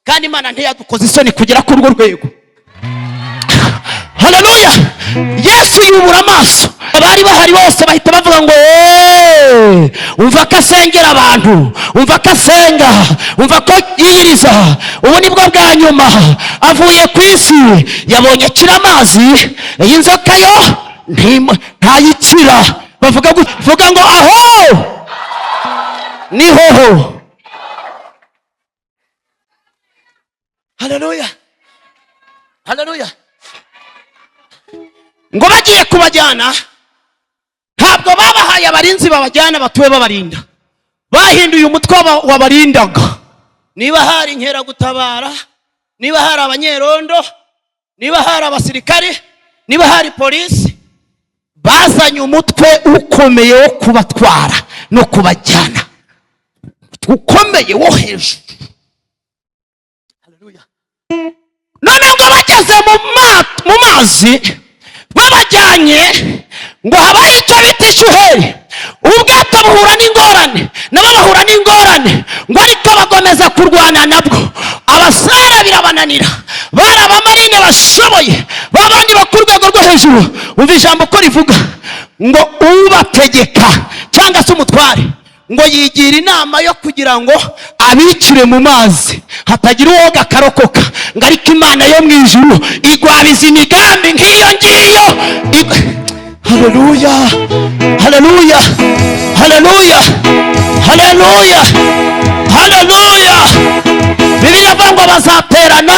kandi Imana ntiyadukoze isoni kugera kuri urwo rwego. Haleluya. Yesu yubura amaso, abari bahari bose bahita bavuga ngo umva ko asengera abantu, umva ko asenga, umva ko yiriza. Ubu nibwo bwa nyuma avuye ku isi, yabonye kira amazi, iyi nzoka yo ntayikira. Vuga ngo aho niho. Haleluya, haleluya. Ngo bagiye kubajyana, ntabwo babahaye abarinzi babajyana batuwe babarinda, bahinduye umutwe wabarindaga. Niba hari inkeragutabara, niba hari abanyerondo, niba hari abasirikare, niba hari polisi, bazanye umutwe ukomeye wo kubatwara no kubajyana, ukomeye wo hejuru. Haleluya. None ngo bageze mu mazi babajyanye, ngo habaho icyo bita ishuheri. Ubwato buhura n'ingorane, nabo bahura n'ingorane, ngo ariko bagomeza kurwana nabwo. Abasare birabananira, bari abamarine bashoboye, babandi bakuru rwego rwo hejuru. Umva ijambo ko rivuga ngo ubategeka cyangwa se umutware, ngo yigira inama yo kugira ngo abicire mu mazi hatagira uwo gakarokoka. Ngo ariko Imana yo mu ijuru igwabiza imigambi nk'iyo ngiyo. Haleluya, haleluya, haleluya, haleluya, haleluya. Bibiliya ivuga ngo bazaterana,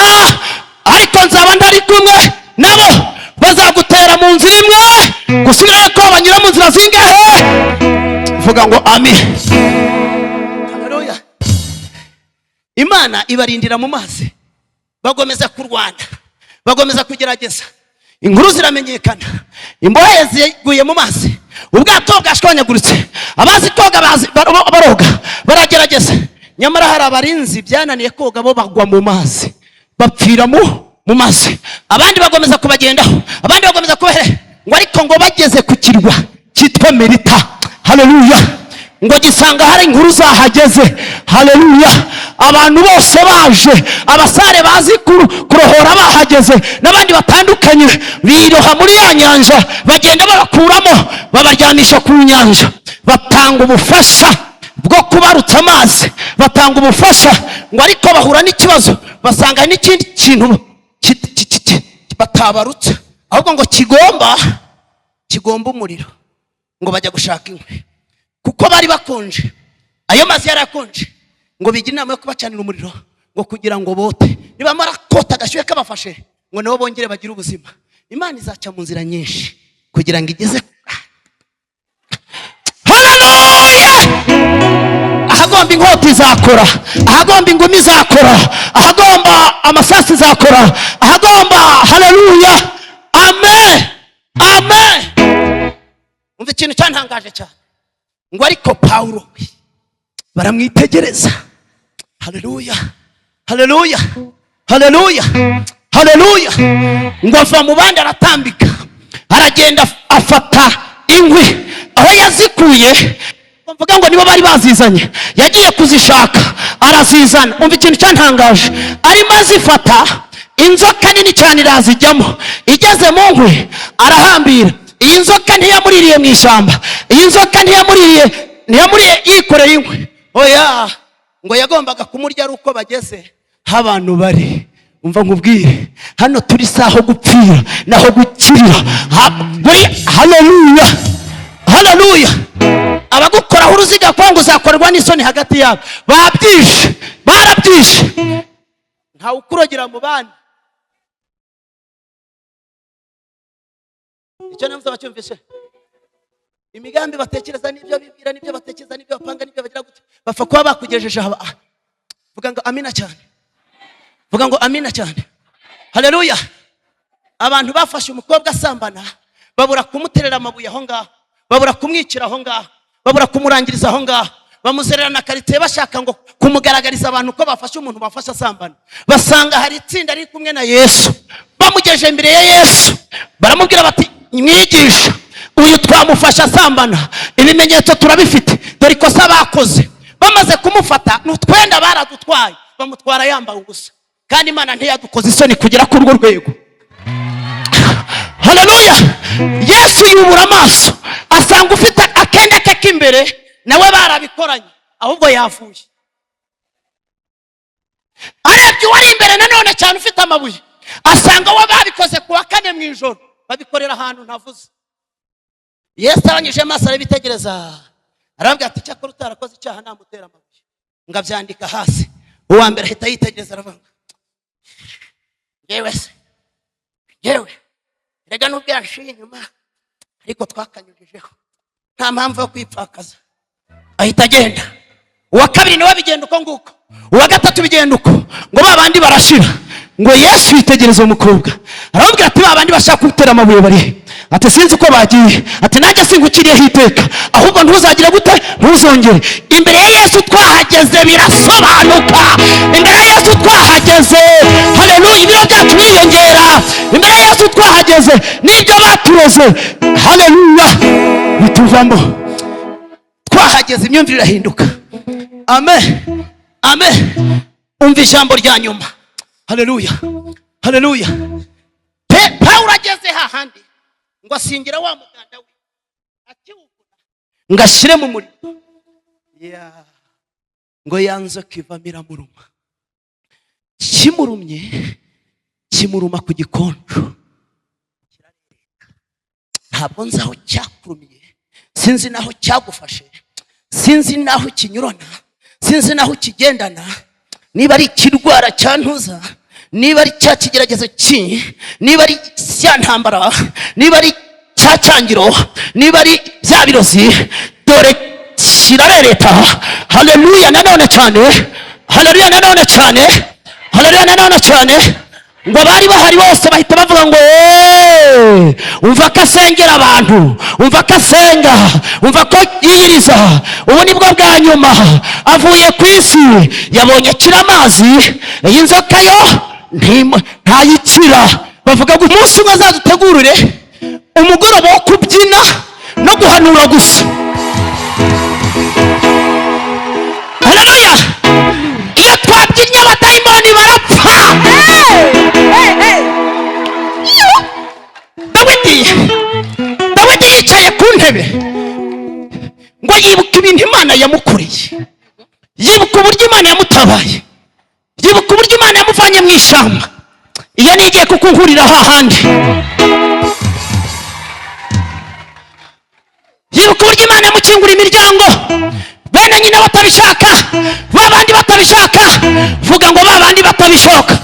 ariko nzaba ndari kumwe nabo. Bazagutera mu nzira imwe, gusigaye ko banyura mu nzira zingahe? Vuga ngo amen. Haleluya. Imana ibarindira mu mazi, bagomeza kurwana, bagomeza kugerageza. Inkuru ziramenyekana, imbohe ziguye mu mazi, ubwato bwashwanyaguritse, abazi koga baroga, baragerageza. Nyamara hari abarinzi byananiye koga, bo bagwa mu mazi, bapfira mu mazi. Abandi bagomeza kubagendaho, abandi bagomeza kubahere. Ngo ariko ngo bageze ku kirwa cyitwa Merita, haleluya, ngo gisanga hari inkuru zahageze. Haleluya. Abantu bose baje, abasare bazi kurohora bahageze, n'abandi batandukanye biroha muri ya nyanja, bagenda babakuramo babaryanisha ku nyanja. Batanga ubufasha bwo kubarutsa amazi, batanga ubufasha. Ngo ariko bahura n'ikibazo, basanga n'ikindi kintu batabarutse, ahubwo ngo kigomba umuriro. Ngo bajya gushaka inkwi, kuko bari bakonje, ayo mazi yari akonje. Ngo bigira inama yo kubacanira umuriro, ngo kugira ngo bote, nibamara kota agashyuhe kabafashe, ngo nabo bongere bagire ubuzima. Imana izaca mu nzira nyinshi kugira ngo igeze. Haleluya. Ahagomba inkota izakora, ahagomba ingumi izakora, ahagomba amasasi izakora, ahagomba. Haleluya, amen, amen. Umva ikintu cyantangaje cyane, ngo ariko Paulo baramwitegereza. Haleluya, haleluya, haleluya, haleluya. Ngo ava mu bandi aratambika, aragenda afata inkwi aho yazikuye. Mvuga ngo nibo bari bazizanye, yagiye kuzishaka arazizana. Umva ikintu cyantangaje, arimo azifata, inzoka nini cyane irazijyamo. Igeze mu nkwi arahambira. Iyi nzoka ntiyamuririye mu ishyamba, iyi nzoka ntiyamuririye yikoreye inkwi. Oya, ngo yagombaga kumurya ari uko bageze aho abantu bari. Umva nkubwire, hano turi saho gupfira naho gukirira. Haleluya, haleluya. Abagukoraho uruziga kwangu uzakorerwa n'isoni hagati yabo. Babyishe, barabyishe, ntawe ukurogera mu bandi. Icyo navuze bacyumvishe. Imigambi batekereza n'ibyo bibwira, n'ibyo batekereza, n'ibyo bapanga, n'ibyo bagira gute, bapfa kuba bakugejeje aha. Vuga ngo amina cyane, vuga ngo amina cyane. Haleluya. Abantu bafashe umukobwa asambana, babura kumuterera amabuye aho ngaho, babura kumwicira aho ngaho, babura kumurangiriza aho ngaho, bamuzerera na karite bashaka ngo kumugaragariza abantu ko bafashe umuntu bafashe asambana. Basanga hari itsinda riri kumwe na Yesu, bamugeje imbere ya Yesu, baramubwira bati mwigisha, uyu twamufasha asambana, ibimenyetso turabifite, dore ikosa bakoze. Bamaze kumufata, n'utwenda baradutwaye, bamutwara yambaye ubusa, kandi Imana ntiyadukoze isoni kugera kuri urwo rwego. Haleluya. Yesu yubura amaso asanga ufite akenda ke k'imbere nawe barabikoranye, ahubwo yavuye. Arebye uwari imbere nanone cyane ufite amabuye, asanga we babikoze kuwa kane mu ijoro, babikorera ahantu ntavuze. Yesu abanyije amaso arabitegereza, arambwira ati cyakora utarakoze icyaha namutera amabuye. Ngabyandika hasi. Uwa mbere ahita yitegereza aravuga, yewe rega nubwo yanshiye inyuma ariko twakanyujijeho, nta mpamvu yo kwipfakaza. Ahita agenda. Uwa kabiri nawe bigenda uko nguko, uwa gatatu bigenda uko, ngo babandi barashira. Ngo Yesu yitegereza umukobwa, arambwira ati babandi bashaka gutera amabuye bari, ati sinzi uko bagiye, ati nanjye singukiriyeho iteka, ahubwo ntuzagire gute, ntuzongere. Imbere ya Yesu twahageze birasobanuka, imbere ya Yesu twahageze, haleluya, ibiro byacu biyongera. Imbere ya Yesu twahageze, nibyo baturoze, haleluya, bituvamo. Twahageze imyumvire irahinduka. Amen, amen. Umva ijambo rya nyuma. Haleluya, haleluya. Pawulo ageze hahandi ngo asingira wa muganda we, akiwugura ngo ashyire mu muriro. Ngo yanze kivamira muruma, kimurumye kimuruma ku gikonjo, ntabwo nzi aho cyakurumiye, sinzi naho cyagufashe, sinzi naho kinyurana, sinzi naho kigendana, niba ari ikirwara cyantuza, niba ari cya kigeragezo niba ari cya ntambara, niba ari cya cyangiro, niba ari bya birozi, dore kirarereta. Haleluya nanone cyane, haleluya nanone cyane, haleluya nanone cyane. Ngo bari bahari bose bahita bavuga ngo umva ko asengera abantu, umva ko asenga, umva ko yiyiriza. Ubu nibwo bwa nyuma avuye ku isi, yabonye kira amazi, iyi nzoka yo ntayikira. Bavuga ngo umunsi umwe azadutegurire umugoroba wo kubyina no guhanura gusa. Haleluya. Iyo twabyinnye abadayimoni barapfa. Dawidi yicaye ku ntebe ngo yibuka ibintu Imana yamukoreye, yibuka uburyo Imana yamutabaye, yibuka uburyo Imana yamuvanye mu ishyamba. Iyo nigiye kukunkurira hahandi, yibuka uburyo Imana yamukingura imiryango, bene nyina batabishaka, babandi batabishaka, vuga ngo babandi batabishoka.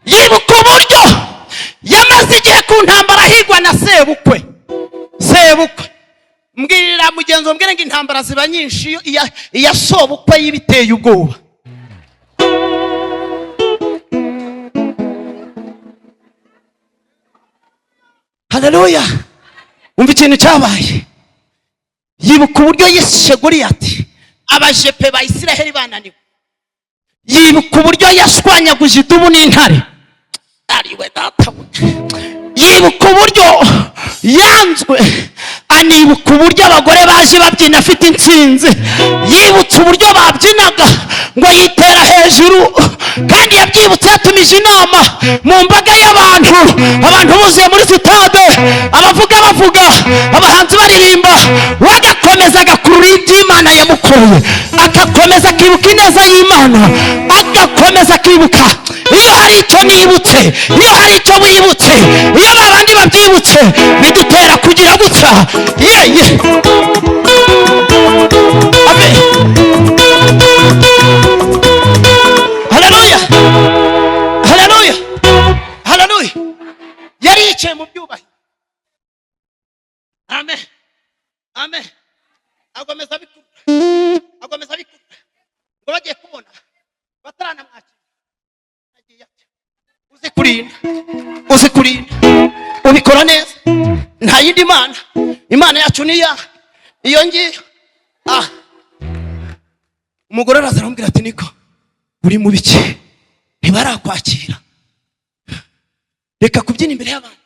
Yibuka uburyo yamaze igihe ku ntambara higwa na sebukwe. Mbwirira mugenzi mbwire ngo intambara ziba nyinshi iya sobukwe y'ibiteye ubwoba. Haleluya. Umva ikintu cyabaye. Yibuka uburyo yishe Goliyati, abajepe ba Isiraheli bananiwe. Yibuka uburyo yashwanyaguje idubu n'intare, ariwe data. Yibuka uburyo yanzwe, anibuka uburyo abagore baje babyina afite intsinzi. Yibutse uburyo babyinaga ngo yitera hejuru, kandi yabyibutse yatumije inama mu mbaga y'abantu, abantu buzuye muri sitade, abavuga abahanzi baririmba, wagakomeza agakurura iby'Imana yamukoreye, agakomeza akibuka ineza y'Imana, agakomeza akibuka. Iyo hari icyo nibutse, iyo hari icyo wibutse, iyo babandi babyibutse, bidutera kugira gutya. Amen. Haleluya, haleluya, haleluya. Yari yicaye mu byubahiro. Amen, amen. Agomeza bikura, ngo bagiye kubona bataranamwakira. Uzi kurinda, ubikora neza, nta yindi Imana yacu ni iyo ngiyo. Umugore araza aramubwira ati niko uri mu biki, ntibarakwakira, reka kubyina imbere y'abantu,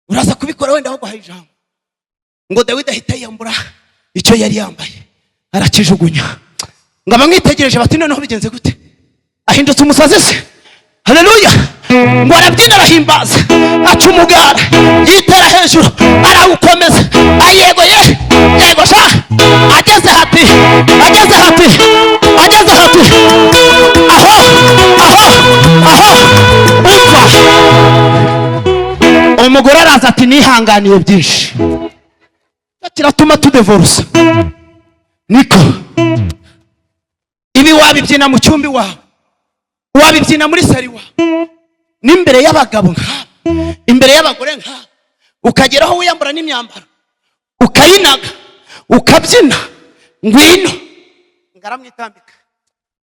uraza kubikora wenda aho guhaye ijambo. Ngo Dawidi ahita yiyambura icyo yari yambaye arakijugunya. ngo abamwitegereje bati noneho bigenze gute, ahindutse umusazi se? Haleluya. ngo arabyina arahimbaza, aca umugara, yitera hejuru, arawukomeza, ayego yego sha, ageze hati aho umva. umugore araza ati nihanganiye byinshi, kiratuma tudevorusa. niko ibi wabibyina mu cyumba wawe, wabibyina muri sari wawe, n'imbere y'abagabo nk'aba, imbere y'abagore nk'aba, ukageraho wiyambura n'imyambaro ukayinaga ukabyina, ngwino ngaramwitambika.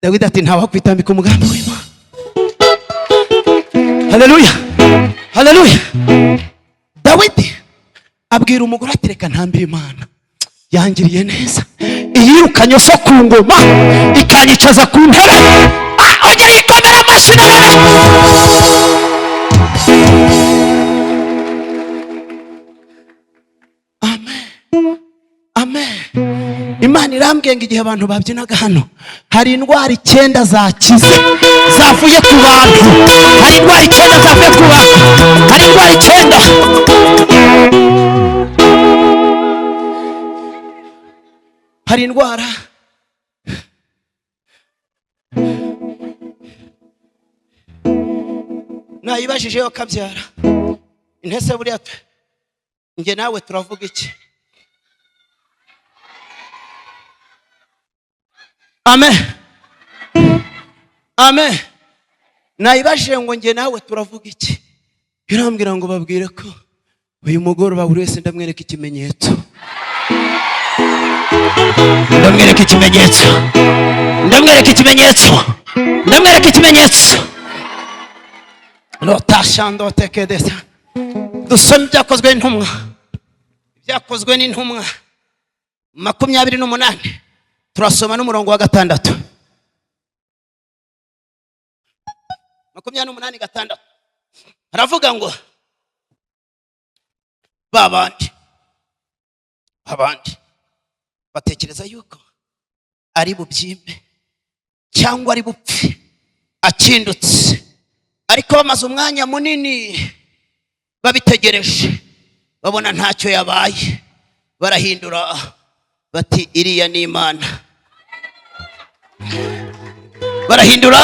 Dawidi ati ntawe kwitambika umugambi w'Imana. Haleluya, haleluya. Dawidi abwira umugore ati reka ntambire Imana, yangiriye neza, iyirukanye so ku ngoma ikanyicaza ku ntebe. Ongera ikomera amashyi nawe. Amen. Imana irambwiye ngo igihe abantu babyinaga hano, hari indwara 9 zakize zavuye ku bantu. Hari indwara 9 zavuye ku bantu. Hari indwara 9. Hari indwara nayibajije yo kabyara intese buriya nge nawe turavuga iki? Amen. Amen. Nayibajije ngo nge nawe turavuga iki? Irambwira ngo babwire ko uyu mugoroba buri wese ndamwereka ikimenyetso. Ndamwereka ikimenyetso. Lotashando tekedesa. Dusome byakozwe n'intumwa. Byakozwe n'intumwa 28. Turasoma n'umurongo wa 6. 28:6. Haravuga ngo abandi batekereza yuko ari bubyimbe cyangwa ari bupfe akindutse, ariko bamaze umwanya munini babitegereje babona ntacyo yabaye, barahindura bati iriya ni Imana. Barahindura